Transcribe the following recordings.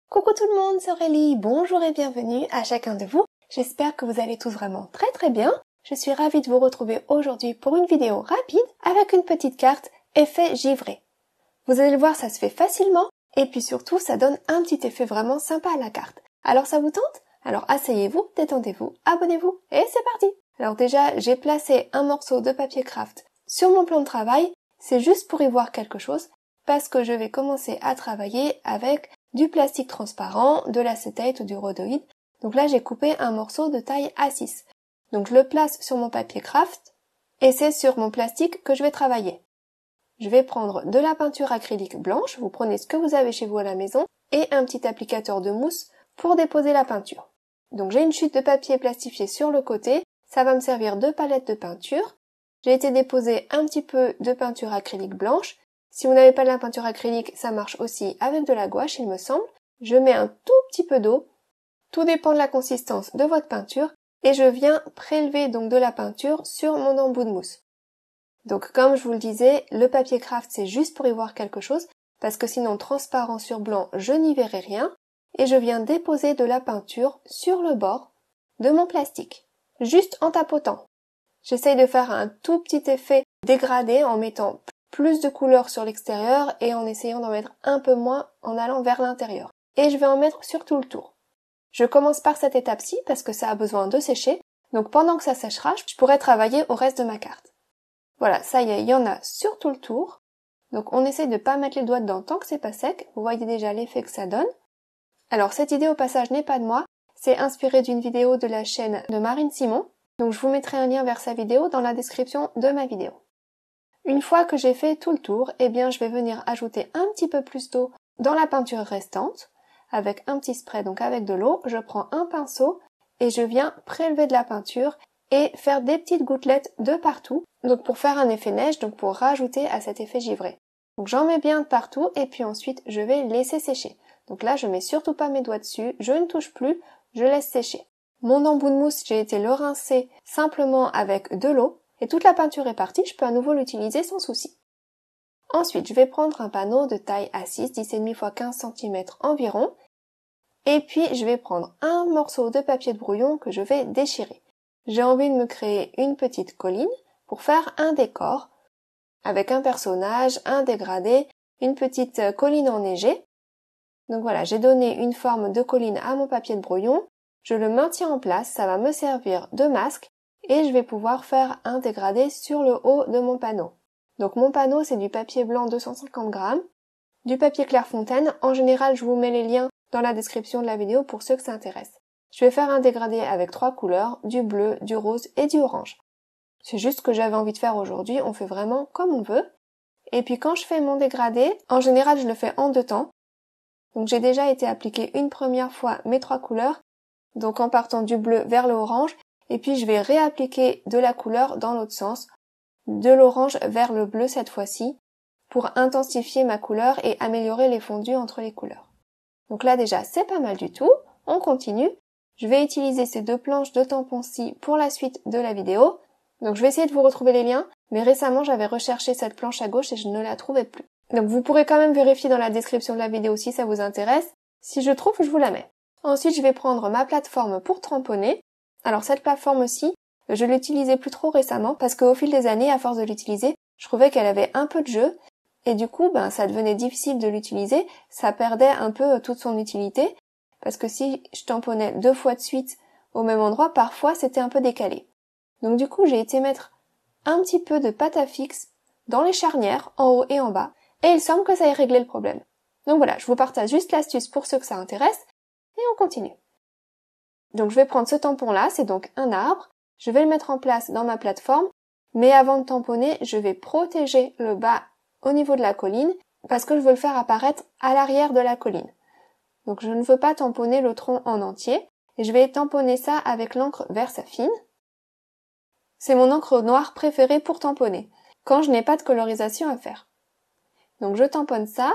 Coucou tout le monde, c'est Aurélie, bonjour et bienvenue à chacun de vous. J'espère que vous allez tous vraiment très bien. Je suis ravie de vous retrouver aujourd'hui pour une vidéo rapide avec une petite carte effet givré. Vous allez le voir, ça se fait facilement et puis surtout ça donne un petit effet vraiment sympa à la carte. Alors ça vous tente? Alors asseyez-vous, détendez-vous, abonnez-vous et c'est parti! Alors déjà, j'ai placé un morceau de papier craft sur mon plan de travail, c'est juste pour y voir quelque chose parce que je vais commencer à travailler avec du plastique transparent, de l'acétate ou du rhodoïde. Donc là, j'ai coupé un morceau de taille A6. Donc je le place sur mon papier craft et c'est sur mon plastique que je vais travailler. Je vais prendre de la peinture acrylique blanche, vous prenez ce que vous avez chez vous à la maison, et un petit applicateur de mousse pour déposer la peinture. Donc j'ai une chute de papier plastifié sur le côté, ça va me servir de palette de peinture. J'ai été déposer un petit peu de peinture acrylique blanche. Si vous n'avez pas de la peinture acrylique, ça marche aussi avec de la gouache, il me semble. Je mets un tout petit peu d'eau. Tout dépend de la consistance de votre peinture. Et je viens prélever donc de la peinture sur mon embout de mousse. Donc comme je vous le disais, le papier craft c'est juste pour y voir quelque chose, parce que sinon transparent sur blanc, je n'y verrai rien. Et je viens déposer de la peinture sur le bord de mon plastique. Juste en tapotant. J'essaye de faire un tout petit effet dégradé en mettant plus de couleur sur l'extérieur et en essayant d'en mettre un peu moins en allant vers l'intérieur. Et je vais en mettre sur tout le tour. Je commence par cette étape-ci parce que ça a besoin de sécher, donc pendant que ça séchera, je pourrai travailler au reste de ma carte. Voilà, ça y est, il y en a sur tout le tour. Donc on essaye de pas mettre les doigts dedans tant que c'est pas sec, vous voyez déjà l'effet que ça donne. Alors cette idée au passage n'est pas de moi, c'est inspiré d'une vidéo de la chaîne de Marine Simon, donc je vous mettrai un lien vers sa vidéo dans la description de ma vidéo. Une fois que j'ai fait tout le tour, eh bien je vais venir ajouter un petit peu plus d'eau dans la peinture restante, avec un petit spray, donc avec de l'eau, je prends un pinceau et je viens prélever de la peinture et faire des petites gouttelettes de partout, donc pour faire un effet neige, donc pour rajouter à cet effet givré. Donc j'en mets bien de partout et puis ensuite je vais laisser sécher. Donc là je mets surtout pas mes doigts dessus, je ne touche plus, je laisse sécher. Mon embout de mousse, j'ai été le rincer simplement avec de l'eau. Et toute la peinture est partie, je peux à nouveau l'utiliser sans souci. Ensuite, je vais prendre un panneau de taille A6, 10,5 x 15 cm environ. Et puis, je vais prendre un morceau de papier de brouillon que je vais déchirer. J'ai envie de me créer une petite colline pour faire un décor avec un personnage, un dégradé, une petite colline enneigée. Donc voilà, j'ai donné une forme de colline à mon papier de brouillon. Je le maintiens en place, ça va me servir de masque. Et je vais pouvoir faire un dégradé sur le haut de mon panneau. Donc mon panneau c'est du papier blanc 250 grammes, du papier Clairefontaine, en général je vous mets les liens dans la description de la vidéo pour ceux que ça intéresse. Je vais faire un dégradé avec 3 couleurs, du bleu, du rose et du orange. C'est juste ce que j'avais envie de faire aujourd'hui, on fait vraiment comme on veut. Et puis quand je fais mon dégradé, en général je le fais en 2 temps. Donc j'ai déjà été appliquer une première fois mes 3 couleurs, donc en partant du bleu vers le orange, et puis je vais réappliquer de la couleur dans l'autre sens, de l'orange vers le bleu cette fois-ci, pour intensifier ma couleur et améliorer les fondus entre les couleurs. Donc là déjà c'est pas mal du tout, on continue. Je vais utiliser ces 2 planches de tampon-ci pour la suite de la vidéo. Donc je vais essayer de vous retrouver les liens, mais récemment j'avais recherché cette planche à gauche et je ne la trouvais plus. Donc vous pourrez quand même vérifier dans la description de la vidéo si ça vous intéresse. Si je trouve, je vous la mets. Ensuite je vais prendre ma plateforme pour tamponner. Alors cette plateforme-ci, je l'utilisais plus trop récemment parce qu'au fil des années, à force de l'utiliser, je trouvais qu'elle avait un peu de jeu et du coup, ça devenait difficile de l'utiliser, ça perdait un peu toute son utilité parce que si je tamponnais 2 fois de suite au même endroit, parfois c'était un peu décalé. Donc du coup, j'ai été mettre un petit peu de pâte à fixe dans les charnières, en haut et en bas, et il semble que ça ait réglé le problème. Donc voilà, je vous partage juste l'astuce pour ceux que ça intéresse et on continue. Donc je vais prendre ce tampon-là, c'est donc un arbre, je vais le mettre en place dans ma plateforme, mais avant de tamponner, je vais protéger le bas au niveau de la colline, parce que je veux le faire apparaître à l'arrière de la colline. Donc je ne veux pas tamponner le tronc en entier, et je vais tamponner ça avec l'encre Versafine. C'est mon encre noire préférée pour tamponner, quand je n'ai pas de colorisation à faire. Donc je tamponne ça.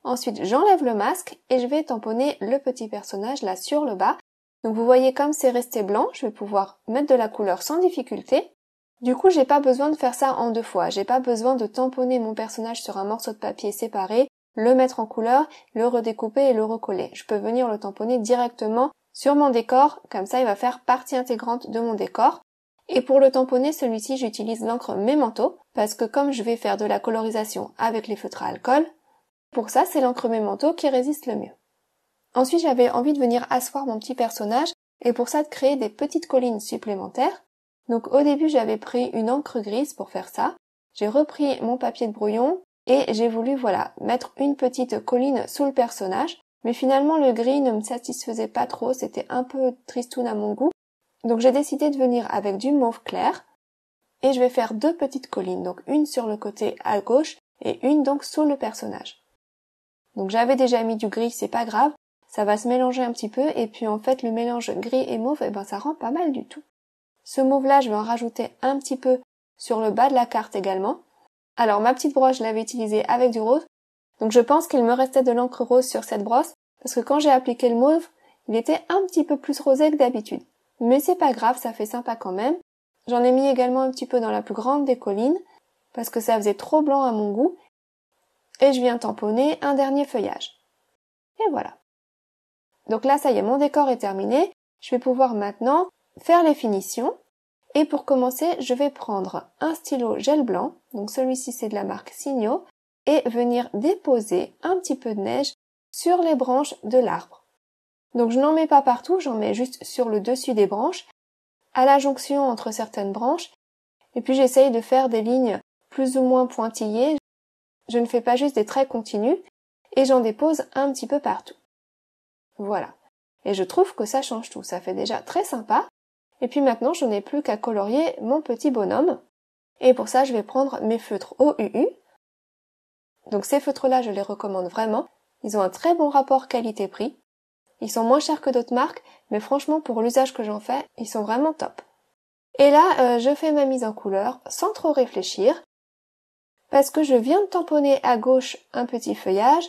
Ensuite, j'enlève le masque et je vais tamponner le petit personnage là sur le bas. Donc vous voyez comme c'est resté blanc, je vais pouvoir mettre de la couleur sans difficulté. Du coup, j'ai pas besoin de faire ça en 2 fois. J'ai pas besoin de tamponner mon personnage sur un morceau de papier séparé le mettre en couleur, le redécouper et le recoller. Je peux venir le tamponner directement sur mon décor, comme ça il va faire partie intégrante de mon décor. Et pour le tamponner, celui-ci, j'utilise l'encre Memento, parce que comme je vais faire de la colorisation avec les feutres à alcool, pour ça c'est l'encre Memento qui résiste le mieux. Ensuite, j'avais envie de venir asseoir mon petit personnage, et pour ça de créer des petites collines supplémentaires. Donc au début, j'avais pris une encre grise pour faire ça. J'ai repris mon papier de brouillon, et j'ai voulu, mettre une petite colline sous le personnage. Mais finalement, le gris ne me satisfaisait pas trop, c'était un peu tristoun à mon goût. Donc j'ai décidé de venir avec du mauve clair, et je vais faire 2 petites collines, donc une sur le côté à gauche, et une donc sous le personnage. Donc j'avais déjà mis du gris, c'est pas grave, ça va se mélanger un petit peu, et puis en fait le mélange gris et mauve, ça rend pas mal du tout. Ce mauve là, je vais en rajouter un petit peu sur le bas de la carte également. Alors ma petite brosse, je l'avais utilisée avec du rose, donc je pense qu'il me restait de l'encre rose sur cette brosse, parce que quand j'ai appliqué le mauve, il était un petit peu plus rosé que d'habitude. Mais c'est pas grave, ça fait sympa quand même. J'en ai mis également un petit peu dans la plus grande des collines, parce que ça faisait trop blanc à mon goût. Et je viens tamponner un dernier feuillage. Et voilà. Donc là, ça y est, mon décor est terminé. Je vais pouvoir maintenant faire les finitions. Et pour commencer, je vais prendre un stylo gel blanc, donc celui-ci c'est de la marque Signo, et venir déposer un petit peu de neige sur les branches de l'arbre. Donc je n'en mets pas partout, j'en mets juste sur le dessus des branches, à la jonction entre certaines branches, et puis j'essaye de faire des lignes plus ou moins pointillées. Je ne fais pas juste des traits continus, et j'en dépose un petit peu partout. Voilà. Et je trouve que ça change tout, ça fait déjà très sympa. Et puis maintenant, je n'ai plus qu'à colorier mon petit bonhomme. Et pour ça, je vais prendre mes feutres OUU. Donc ces feutres-là, je les recommande vraiment. Ils ont un très bon rapport qualité-prix. Ils sont moins chers que d'autres marques, mais franchement, pour l'usage que j'en fais, ils sont vraiment top. Et là, je fais ma mise en couleur sans trop réfléchir, parce que je viens de tamponner à gauche un petit feuillage,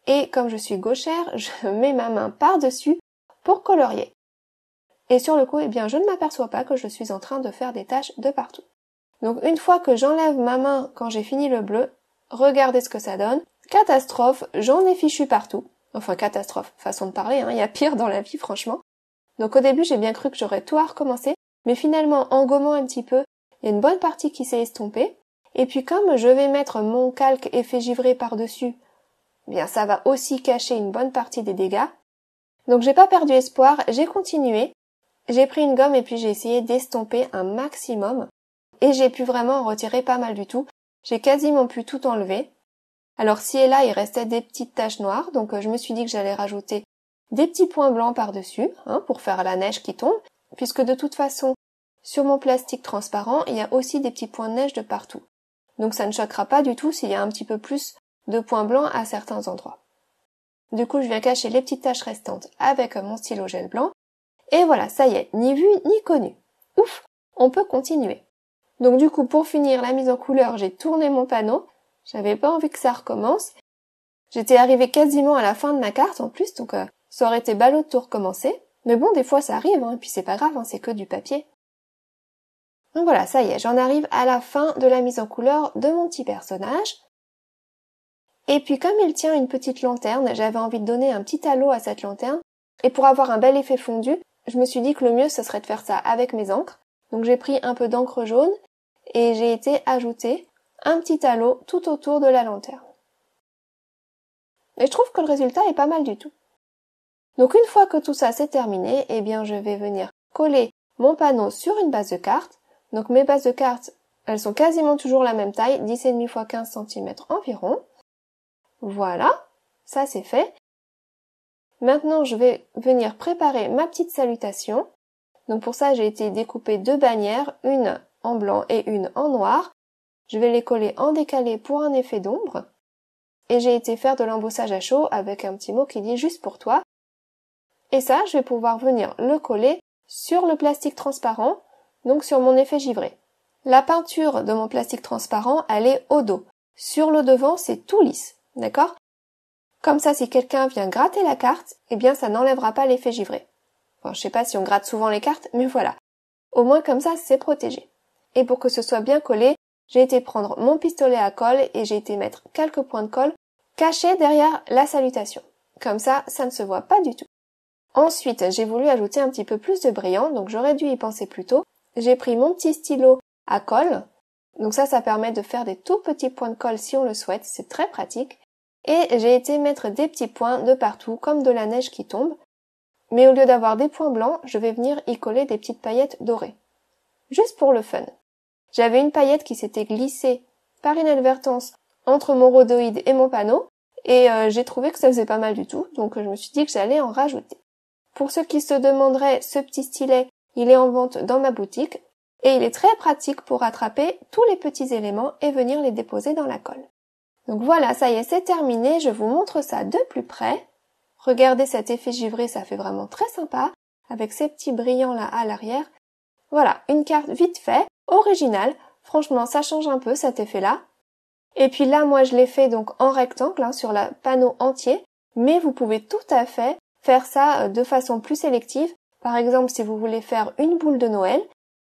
et comme je suis gauchère, je mets ma main par-dessus pour colorier. Et sur le coup, je ne m'aperçois pas que je suis en train de faire des taches de partout. Donc une fois que j'enlève ma main quand j'ai fini le bleu, regardez ce que ça donne. Catastrophe, j'en ai fichu partout. Enfin catastrophe, façon de parler, il y a pire dans la vie franchement. Donc au début, j'ai bien cru que j'aurais tout à recommencer, mais finalement, en gommant un petit peu, il y a une bonne partie qui s'est estompée. Et puis comme je vais mettre mon calque effet givré par-dessus, ça va aussi cacher une bonne partie des dégâts. Donc j'ai pas perdu espoir, j'ai continué. J'ai pris une gomme et puis j'ai essayé d'estomper un maximum. Et j'ai pu vraiment en retirer pas mal du tout. J'ai quasiment pu tout enlever. Alors ci et là, il restait des petites taches noires, donc je me suis dit que j'allais rajouter des petits points blancs par-dessus, pour faire la neige qui tombe, puisque de toute façon, sur mon plastique transparent, il y a aussi des petits points de neige de partout. Donc ça ne choquera pas du tout s'il y a un petit peu plus de points blancs à certains endroits. Du coup, je viens cacher les petites taches restantes avec mon stylo gel blanc. Et voilà, ça y est, ni vu ni connu. Ouf, on peut continuer. Donc du coup, pour finir la mise en couleur, j'ai tourné mon panneau. J'avais pas envie que ça recommence. J'étais arrivée quasiment à la fin de ma carte en plus, donc ça aurait été ballot de tout recommencer. Mais bon, des fois ça arrive, et puis c'est pas grave, c'est que du papier. Donc voilà, ça y est, j'en arrive à la fin de la mise en couleur de mon petit personnage. Et puis comme il tient une petite lanterne, j'avais envie de donner un petit halo à cette lanterne. Et pour avoir un bel effet fondu, je me suis dit que le mieux ce serait de faire ça avec mes encres. Donc j'ai pris un peu d'encre jaune et j'ai été ajouter un petit halo tout autour de la lanterne. Et je trouve que le résultat est pas mal du tout. Donc une fois que tout ça c'est terminé, je vais venir coller mon panneau sur une base de carte. Donc mes bases de cartes, elles sont quasiment toujours la même taille, 10,5 x 15 cm environ. Voilà, ça c'est fait. Maintenant, je vais venir préparer ma petite salutation. Donc pour ça, j'ai été découper 2 bannières, une en blanc et une en noir. Je vais les coller en décalé pour un effet d'ombre. Et j'ai été faire de l'embossage à chaud avec un petit mot qui dit « juste pour toi ». Et ça, je vais pouvoir venir le coller sur le plastique transparent, donc sur mon effet givré. La peinture de mon plastique transparent, elle est au dos. Sur le devant, c'est tout lisse, d'accord ? Comme ça, si quelqu'un vient gratter la carte, ça n'enlèvera pas l'effet givré. Enfin, je sais pas si on gratte souvent les cartes, mais voilà. Au moins comme ça, c'est protégé. Et pour que ce soit bien collé, j'ai été prendre mon pistolet à colle et j'ai été mettre quelques points de colle caché derrière la salutation. Comme ça ne se voit pas du tout. Ensuite, j'ai voulu ajouter un petit peu plus de brillant, donc j'aurais dû y penser plus tôt. J'ai pris mon petit stylo à colle. Donc ça permet de faire des tout petits points de colle si on le souhaite, c'est très pratique. Et j'ai été mettre des petits points de partout, comme de la neige qui tombe. Mais au lieu d'avoir des points blancs, je vais venir y coller des petites paillettes dorées. Juste pour le fun. J'avais une paillette qui s'était glissée par inadvertance entre mon rhodoïde et mon panneau, et j'ai trouvé que ça faisait pas mal du tout, donc je me suis dit que j'allais en rajouter. Pour ceux qui se demanderaient, ce petit stylet, il est en vente dans ma boutique, et il est très pratique pour attraper tous les petits éléments et venir les déposer dans la colle. Donc voilà, ça y est, c'est terminé, je vous montre ça de plus près. Regardez cet effet givré, ça fait vraiment très sympa, avec ces petits brillants là à l'arrière. Voilà, une carte vite fait, originale, franchement ça change un peu cet effet-là. Et puis là, moi je l'ai fait donc en rectangle, sur le panneau entier, mais vous pouvez tout à fait faire ça de façon plus sélective. Par exemple, si vous voulez faire une boule de Noël,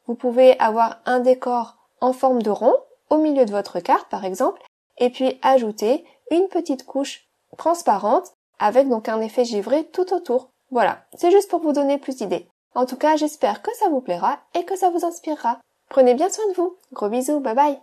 vous pouvez avoir un décor en forme de rond, au milieu de votre carte par exemple, et puis ajouter une petite couche transparente avec donc un effet givré tout autour. Voilà, c'est juste pour vous donner plus d'idées. En tout cas, j'espère que ça vous plaira et que ça vous inspirera. Prenez bien soin de vous. Gros bisous, bye bye.